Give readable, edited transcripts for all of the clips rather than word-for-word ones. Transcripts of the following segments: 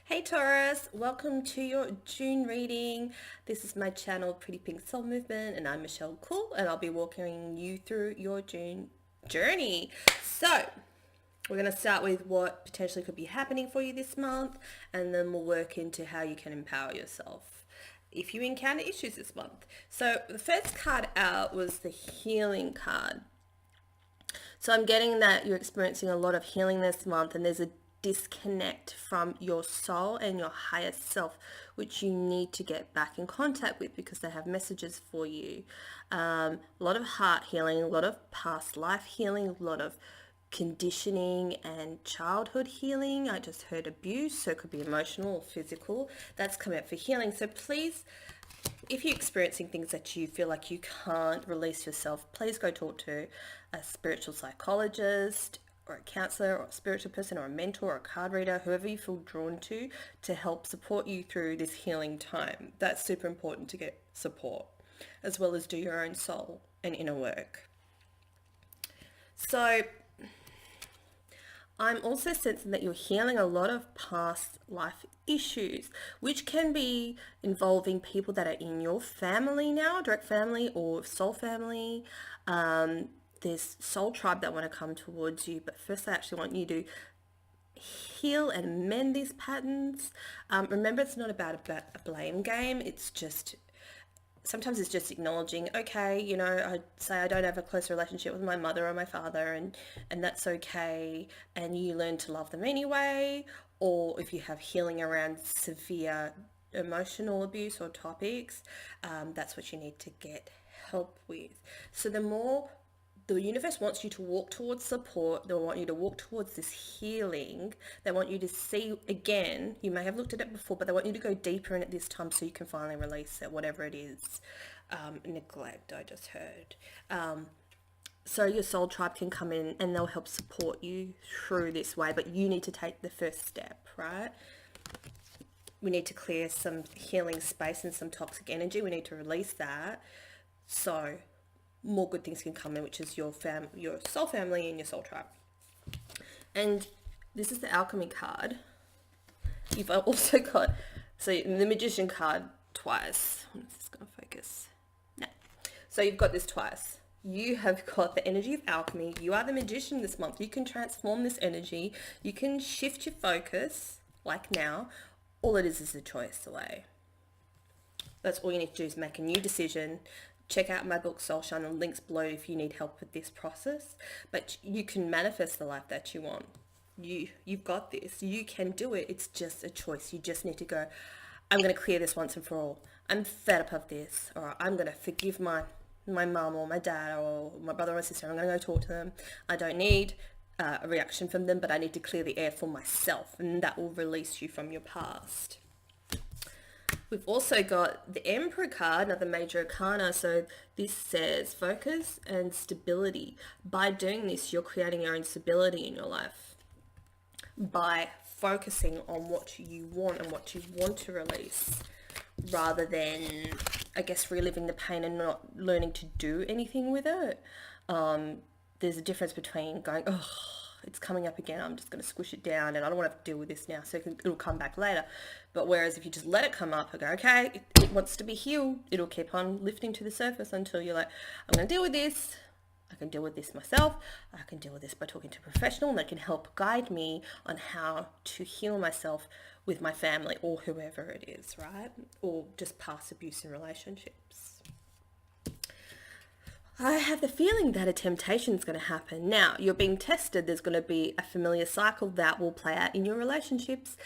Hey Taurus, welcome to your June reading. This is my channel Pretty Pink Soul Movement and I'm Michelle Cool and I'll be walking you through your June journey. So we're going to start with what potentially could be happening for you this month and then we'll work into how you can empower yourself if you encounter issues this month. So the first card out was the healing card. So I'm getting that you're experiencing a lot of healing this month and there's a disconnect from your soul and your higher self, which you need to get back in contact with because they have messages for you. A lot of heart healing, a lot of past life healing, a lot of conditioning and childhood healing. I just heard abuse, so it could be emotional or physical. That's coming up for healing. So please, if you're experiencing things that you feel like you can't release yourself, please go talk to a spiritual psychologist or a counselor or a spiritual person or a mentor or a card reader, whoever you feel drawn to help support you through this healing time. That's super important to get support, as well as do your own soul and inner work. So I'm also sensing that you're healing a lot of past life issues, which can be involving people that are in your family now, direct family or soul family. There's soul tribe that want to come towards you, but first I actually want you to heal and mend these patterns. Remember, it's not about a blame game. It's just sometimes it's just acknowledging, okay, I say I don't have a close relationship with my mother or my father, and that's okay, and you learn to love them anyway. Or if you have healing around severe emotional abuse or topics, that's what you need to get help with. So the universe wants you to walk towards support. They want you to walk towards this healing. They want you to see again. You may have looked at it before, but they want you to go deeper in it this time so you can finally release it, whatever it is. Neglect, I just heard. So your soul tribe can come in and they'll help support you through this way, but you need to take the first step, right? We need to clear some healing space and some toxic energy. We need to release that. So more good things can come in, which is your soul family and your soul tribe. And this is the alchemy card. You've also got, so the magician card twice. When is this going to focus? No. So you've got this twice. You have got the energy of alchemy. You are the magician this month. You can transform this energy. You can shift your focus, like now. All it is a choice away. That's all you need to do is make a new decision. Check out my book Soul Shine, the links below if you need help with this process. But you can manifest the life that you want. You've got this. You can do it. It's just a choice. You just need to go, I'm going to clear this once and for all. I'm fed up of this. Or I'm going to forgive my mum or my dad or my brother or my sister. I'm going to go talk to them. I don't need a reaction from them, but I need to clear the air for myself. And that will release you from your past. We've also got the Emperor card, another major arcana. So this says focus and stability. By doing this, you're creating your own stability in your life. By focusing on what you want and what you want to release, rather than, I guess, reliving the pain and not learning to do anything with it. There's a difference between going, oh, it's coming up again, I'm just going to squish it down and I don't want to have to deal with this now, so it'll come back later. But whereas if you just let it come up and go, okay, it wants to be healed, it'll keep on lifting to the surface until you're like, I'm going to deal with this. I can deal with this myself. I can deal with this by talking to a professional, and they can help guide me on how to heal myself with my family or whoever it is, right? Or just past abuse in relationships. I have the feeling that a temptation is going to happen. Now, you're being tested. There's going to be a familiar cycle that will play out in your relationships.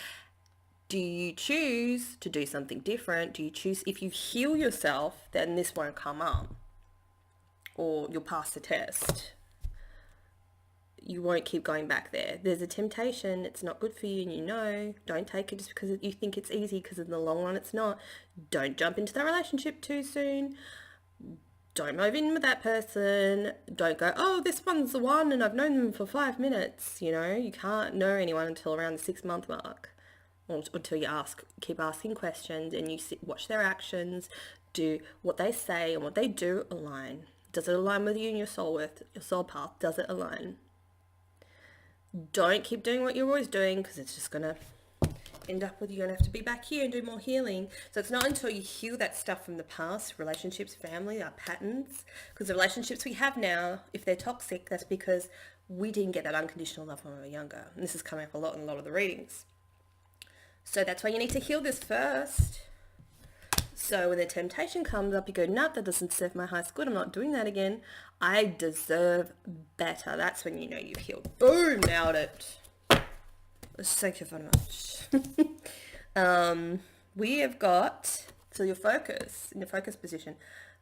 Do you choose to do something different? Do you choose, if you heal yourself, then this won't come up? Or you'll pass the test. You won't keep going back there. There's a temptation. It's not good for you, and you know. Don't take it just because you think it's easy, because in the long run it's not. Don't jump into that relationship too soon. Don't move in with that person. Don't go, oh, this one's the one and I've known them for 5 minutes. You can't know anyone until around the 6-month mark, or until you keep asking questions and you watch their actions. Do what they say and what they do align. Does it align with you and your soul path? Does it align? Don't keep doing what you're always doing, because it's just going to end up with you're going to have to be back here and do more healing. So it's not until you heal that stuff from the past, relationships, family, our patterns, because the relationships we have now, if they're toxic, that's because we didn't get that unconditional love when we were younger. And this is coming up a lot in a lot of the readings. So that's why you need to heal this first. So when the temptation comes up, you go, no, that doesn't serve my highest good. I'm not doing that again. I deserve better. That's when you know you've healed. Boom, nailed it. Thank you very much. We have got, so your focus, in the focus position,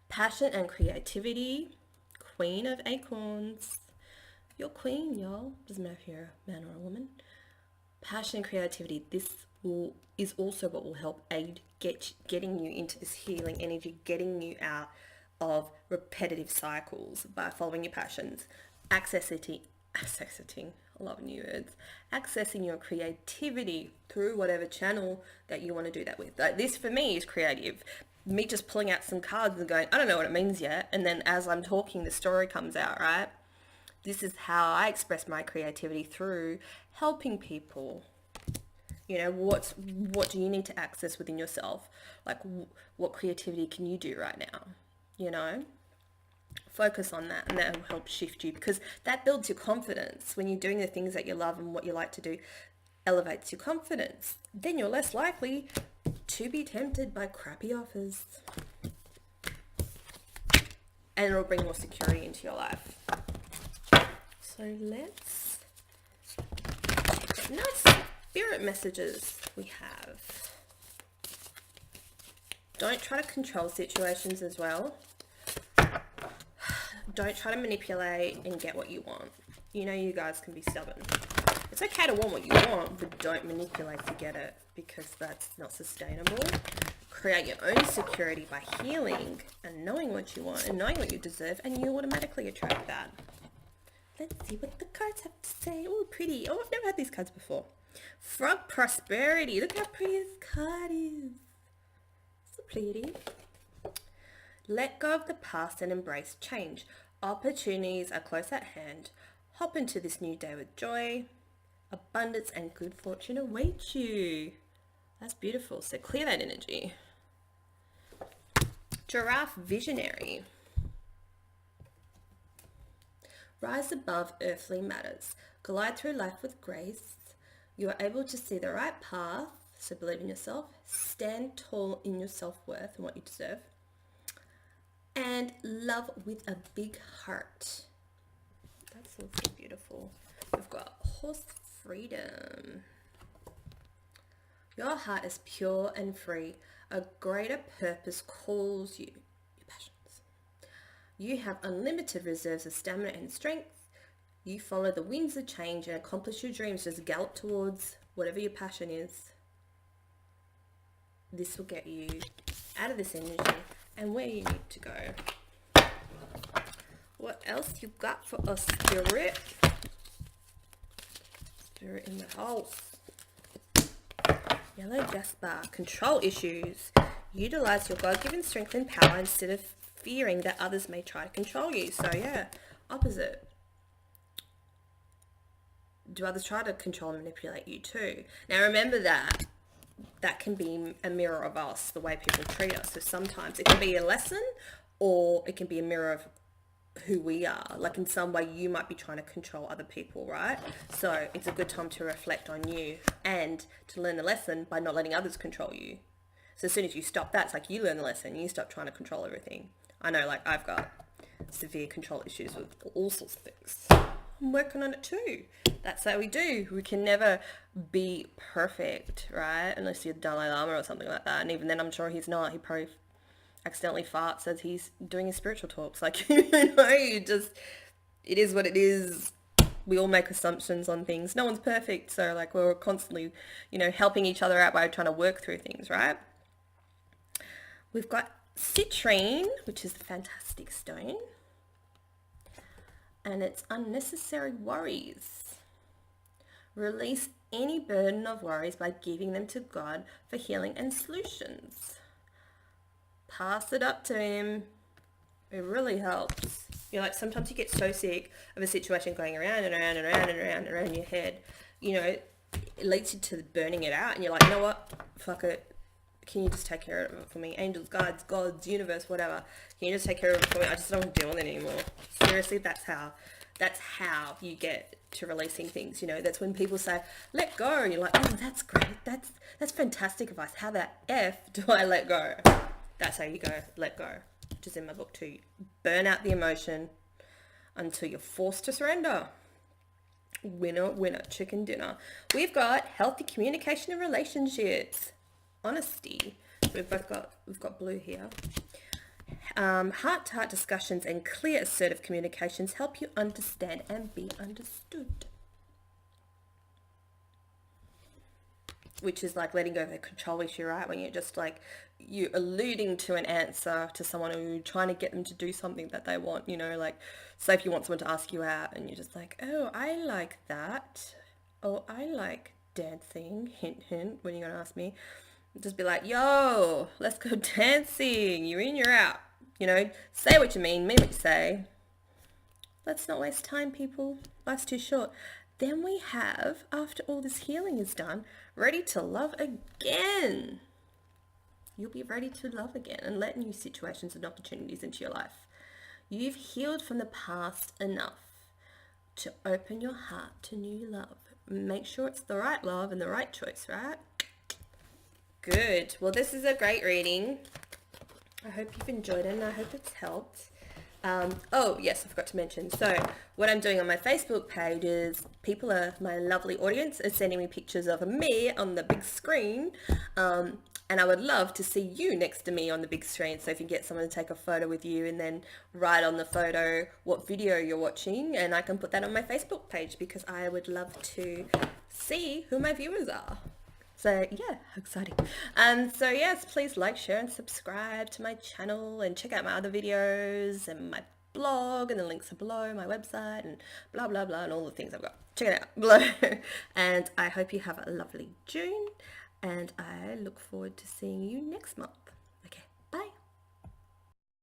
passion and creativity, Queen of Acorns. You're queen, y'all. Doesn't matter if you're a man or a woman. Passion and creativity. This is also what will help aid getting you into this healing energy, getting you out of repetitive cycles by following your passions, accessing, I love new words, accessing your creativity through whatever channel that you want to do that with. Like this for me is creative. Me just pulling out some cards and going, I don't know what it means yet. And then as I'm talking, the story comes out, right? This is how I express my creativity, through helping people. You know, what do you need to access within yourself? Like, what creativity can you do right now? You know, focus on that, and that will help shift you, because that builds your confidence. When you're doing the things that you love and what you like to do, elevates your confidence. Then you're less likely to be tempted by crappy offers. And it'll bring more security into your life. So let's nice spirit messages we have. Don't try to control situations as well. Don't try to manipulate and get what you want. You know, you guys can be stubborn. It's okay to want what you want, but don't manipulate to get it, because that's not sustainable. Create your own security by healing and knowing what you want and knowing what you deserve, and you automatically attract that. Let's see what the cards have to say. Oh, pretty. Oh, I've never had these cards before. Frog Prosperity. Look how pretty this card is. So pretty. Let go of the past and embrace change. Opportunities are close at hand. Hop into this new day with joy. Abundance and good fortune await you. That's beautiful. So clear that energy. Giraffe Visionary. Rise above earthly matters. Glide through life with grace. You are able to see the right path, so believe in yourself. Stand tall in your self-worth and what you deserve. And love with a big heart. That's also beautiful. We've got Horse Freedom. Your heart is pure and free. A greater purpose calls you. Your passions. You have unlimited reserves of stamina and strength. You follow the winds of change and accomplish your dreams. Just gallop towards whatever your passion is. This will get you out of this energy and where you need to go. What else you got for us, Spirit? Spirit in the house. Yellow Jasper. Control issues. Utilize your God-given strength and power instead of fearing that others may try to control you. So yeah, opposite. Do others try to control and manipulate you too? Now remember that can be a mirror of us, the way people treat us. So sometimes it can be a lesson, or it can be a mirror of who we are. Like in some way you might be trying to control other people, right? So it's a good time to reflect on you and to learn the lesson by not letting others control you. So as soon as you stop that, it's like you learn the lesson. You stop trying to control everything. I know, like I've got severe control issues with all sorts of things. I'm working on it too. That's how we do. We can never be perfect, right? Unless you're the Dalai Lama or something like that. And even then, I'm sure he's not. He probably accidentally farts as he's doing his spiritual talks. Like, you know, it is what it is. We all make assumptions on things. No one's perfect. So like we're constantly, you know, helping each other out by trying to work through things, right? We've got citrine, which is a fantastic stone. And it's unnecessary worries. Release any burden of worries by giving them to God for healing and solutions. Pass it up to him. It really helps. You know, like sometimes you get so sick of a situation going around and around and around and around and around your head. You know, it leads you to burning it out, and you're like, you know what, fuck it, can you just take care of it for me? Angels, guides, gods, universe, whatever, can you just take care of it for me? I just don't want to deal with it anymore. Seriously, that's how you get to releasing things. You know, that's when people say let go, and you're like, oh, that's great, that's fantastic advice. How the F do I let go? That's how you go, let go, which is in my book too. Burn out the emotion until you're forced to surrender. Winner, winner, chicken dinner. We've got healthy communication and relationships. Honesty. We've got blue here. Heart-to-heart discussions and clear assertive communications help you understand and be understood. Which is like letting go of the control issue, right? When you're just like, you're alluding to an answer to someone, or you're trying to get them to do something that they want, you know, like, say if you want someone to ask you out and you're just like, oh, I like that. Oh, I like dancing, hint, hint, when you're going to ask me. Just be like, yo, let's go dancing. You're in, you're out. You know, say what you mean what you say. Let's not waste time, people. Life's too short. Then we have, after all this healing is done, ready to love again. You'll be ready to love again and let new situations and opportunities into your life. You've healed from the past enough to open your heart to new love. Make sure it's the right love and the right choice, right? Good. Well, this is a great reading. I hope you've enjoyed it, and I hope it's helped. Oh, yes, I forgot to mention. So what I'm doing on my Facebook page is my lovely audience, are sending me pictures of me on the big screen. And I would love to see you next to me on the big screen. So if you get someone to take a photo with you and then write on the photo what video you're watching, and I can put that on my Facebook page, because I would love to see who my viewers are. So yeah, exciting. So yes, please like, share and subscribe to my channel, and check out my other videos and my blog, and the links are below, my website, and blah blah blah, and all the things I've got. Check it out below. And I hope you have a lovely June, and I look forward to seeing you next month.